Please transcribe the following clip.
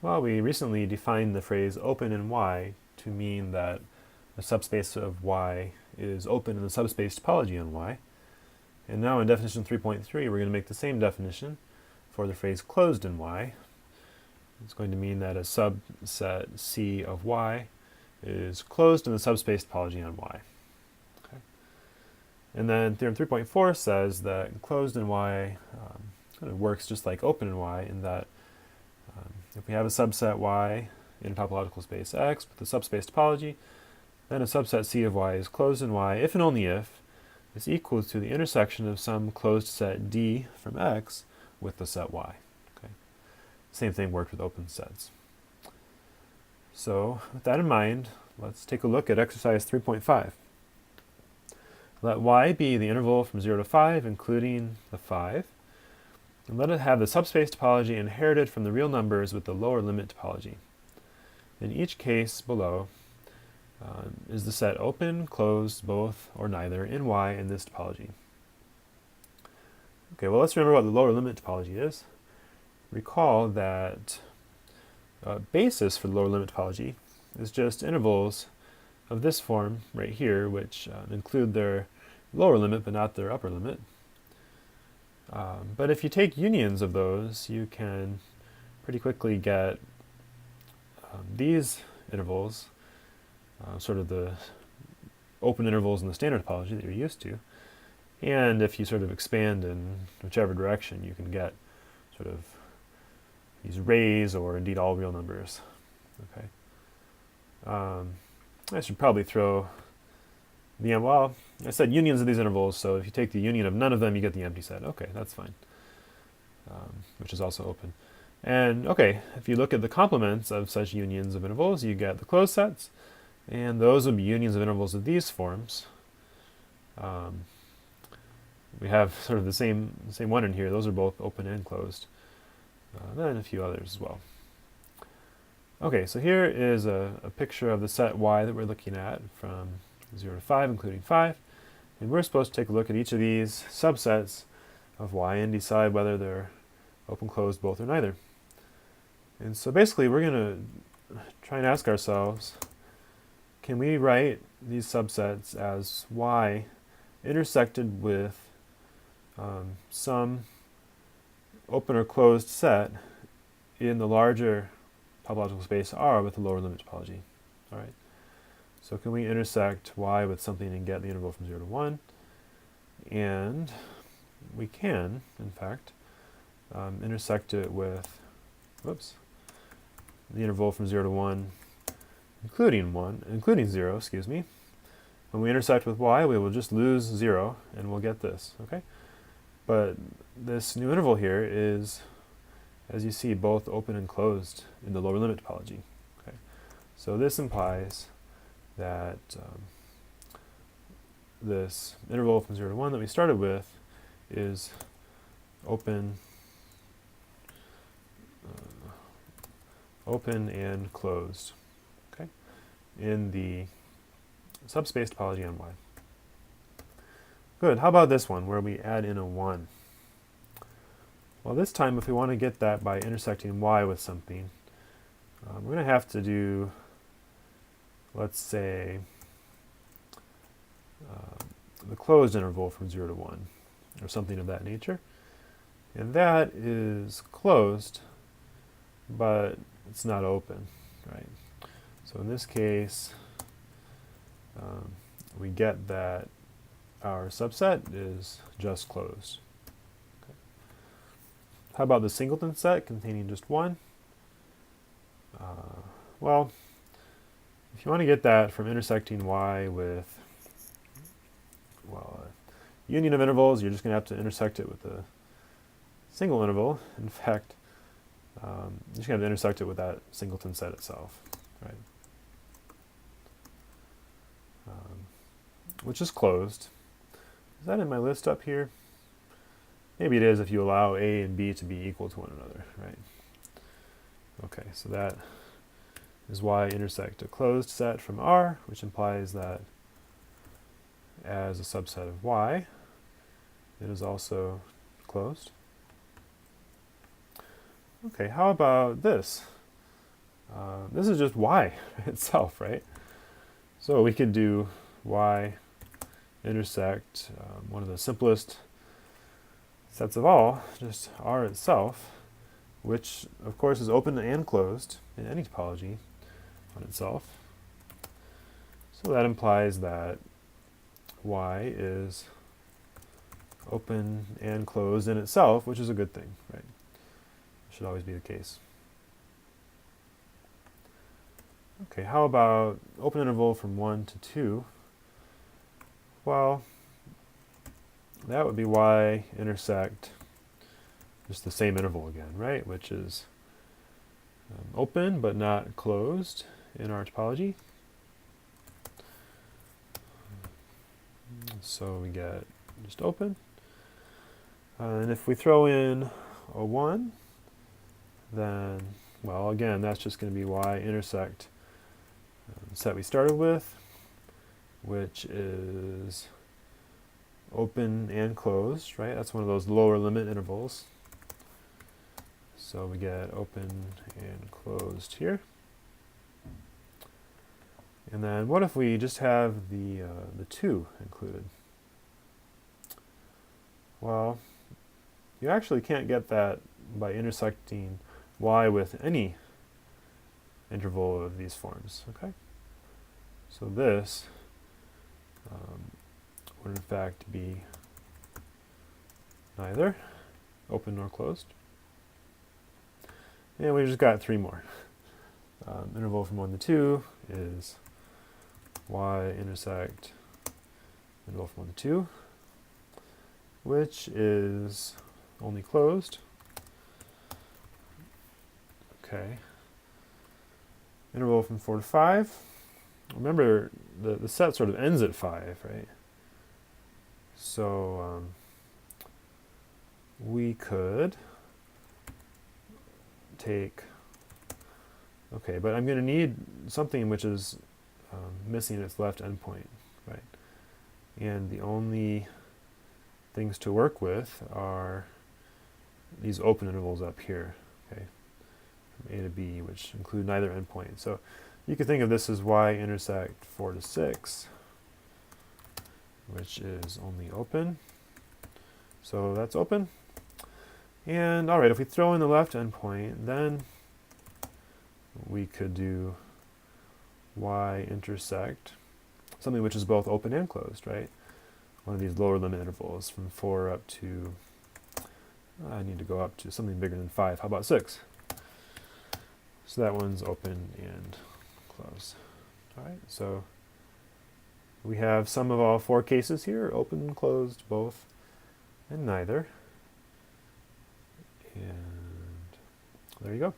Well, we recently defined the phrase open in Y to mean that a subspace of Y is open in the subspace topology on Y. And now in definition 3.3, we're going to make the same definition for the phrase closed in Y. It's going to mean that a subset C of Y is closed in the subspace topology on Y. Okay. And then theorem 3.4 says that closed in Y kind of works just like open in Y in that if we have a subset Y in a topological space X with a subspace topology, then a subset C of Y is closed in Y if and only if it's equal to the intersection of some closed set D from X with the set Y. Okay. Same thing worked with open sets. So with that in mind, let's take a look at exercise 3.5. Let Y be the interval from 0 to 5, including the 5, and let it have the subspace topology inherited from the real numbers with the lower limit topology. In each case below, is the set open, closed, both, or neither in Y in this topology? Okay, well, let's remember what the lower limit topology is. Recall that basis for the lower limit topology is just intervals of this form right here, which include their lower limit but not their upper limit. But if you take unions of those, you can pretty quickly get these intervals, sort of the open intervals in the standard topology that you're used to. And if you sort of expand in whichever direction, you can get sort of these rays or indeed all real numbers. Okay. I should probably throw the, well, I said unions of these intervals, so if you take the union of none of them, you get the empty set. Okay, that's fine, which is also open. And okay, if you look at the complements of such unions of intervals, you get the closed sets, and those would be unions of intervals of these forms. We have sort of the same one in here. Those are both open and closed. Then a few others as well. Okay, so here is a picture of the set Y that we're looking at from 0 to 5, including 5. And we're supposed to take a look at each of these subsets of Y and decide whether they're open, closed, both, or neither. And so basically we're going to try and ask ourselves, can we write these subsets as Y intersected with some open or closed set in the larger topological space R with the lower limit topology? All right. So can we intersect Y with something and get the interval from 0 to 1? And we can, in fact, intersect it with, the interval from 0 to 1, including 0, excuse me. When we intersect with Y, we will just lose 0, and we'll get this, okay? But this new interval here is, as you see, both open and closed in the lower limit topology. Okay? So this implies that this interval from 0 to 1 that we started with is open and closed, okay, in the subspace topology on Y. Good. How about this one, where we add in a 1? Well, this time, if we want to get that by intersecting Y with something, we're going to have to do, let's say, the closed interval from 0 to 1, or something of that nature. And that is closed, but it's not open, right? So in this case, we get that our subset is just closed. Okay. How about the singleton set containing just 1? Well, if you want to get that from intersecting Y with, well, a union of intervals, you're just going to have to intersect it with a single interval. In fact, you're just going to have to intersect it with that singleton set itself, right? Which is closed. Is that in my list up here? Maybe it is if you allow A and B to be equal to one another, right? Okay, so that is Y intersect a closed set from R, which implies that as a subset of Y, it is also closed. Okay, how about this? this is just y itself, right? So we could do y intersect one of the simplest sets of all, just R itself, which of course is open and closed in any topology on itself. So that implies that y is open and closed in itself, which is a good thing, right? Should always be the case. Okay, how about open interval from 1 to 2? Well, that would be y intersect just the same interval again, right? Which is open but not closed in our topology. So we get just open. And if we throw in a 1, then, well, again, that's just going to be y intersect the set we started with, which is open and closed, right? That's one of those lower limit intervals. So we get open and closed here. And then what if we just have the 2 included? Well, you actually can't get that by intersecting y with any interval of these forms, okay? So this would in fact be neither open nor closed. And we just got 3 more. Interval from 1 to 2 is y intersect interval from 1 to 2, which is only closed. Okay. Interval from 4 to 5. Remember, the set sort of ends at 5, right? So we could take, okay, but I'm going to need something which is missing its left endpoint, right? And the only things to work with are these open intervals up here, okay, from A to B, which include neither endpoint. So you could think of this as y intersect 4 to 6, which is only open. So that's open. And all right, if we throw in the left endpoint, then we could do y intersect something which is both open and closed, right? One of these lower limit intervals from 4 up to, I need to go up to something bigger than 5. How about 6? So that one's open and closed. All right, so we have some of all 4 cases here, open, closed, both, and neither. And there you go.